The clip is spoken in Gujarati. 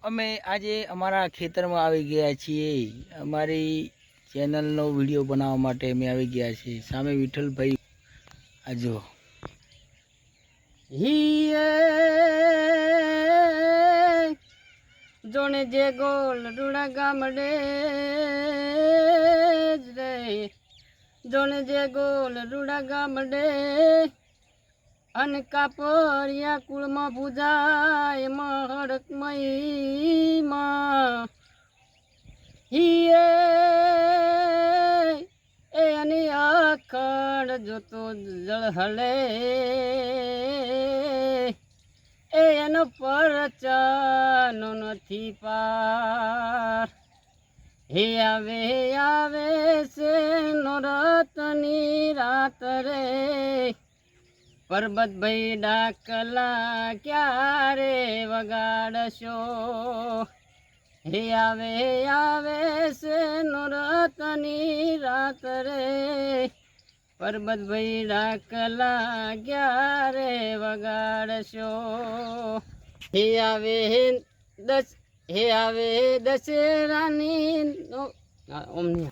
અમે આજે અમારા ખેતરમાં આવી ગયા છીએ। અમારી ચેનલનો વિડીયો બનાવવા માટે અમે આવી ગયા છીએ। સામે વિઠ્ઠલભાઈ આજો હીએ જોણે જે ગોલ રૂડા ગામડે રે જોણે જે ગોલ રૂડા ગામડે અન કાપરિયા કુળમાં પૂજાય મહડકમયમાં હીએ એ અની અખડ જોતો જળ હલે એ એનો પરચાનો નથી પાર હે આવે છે નોરતની રાત રે પરબતભાઈ ડાકલા ક્યારે વગાડશો હે આવે છે નોરતની રાત રે પરબતભાઈ ડાકલા ક્યારે વગાડશો હે આવે દશેરાની ઓમની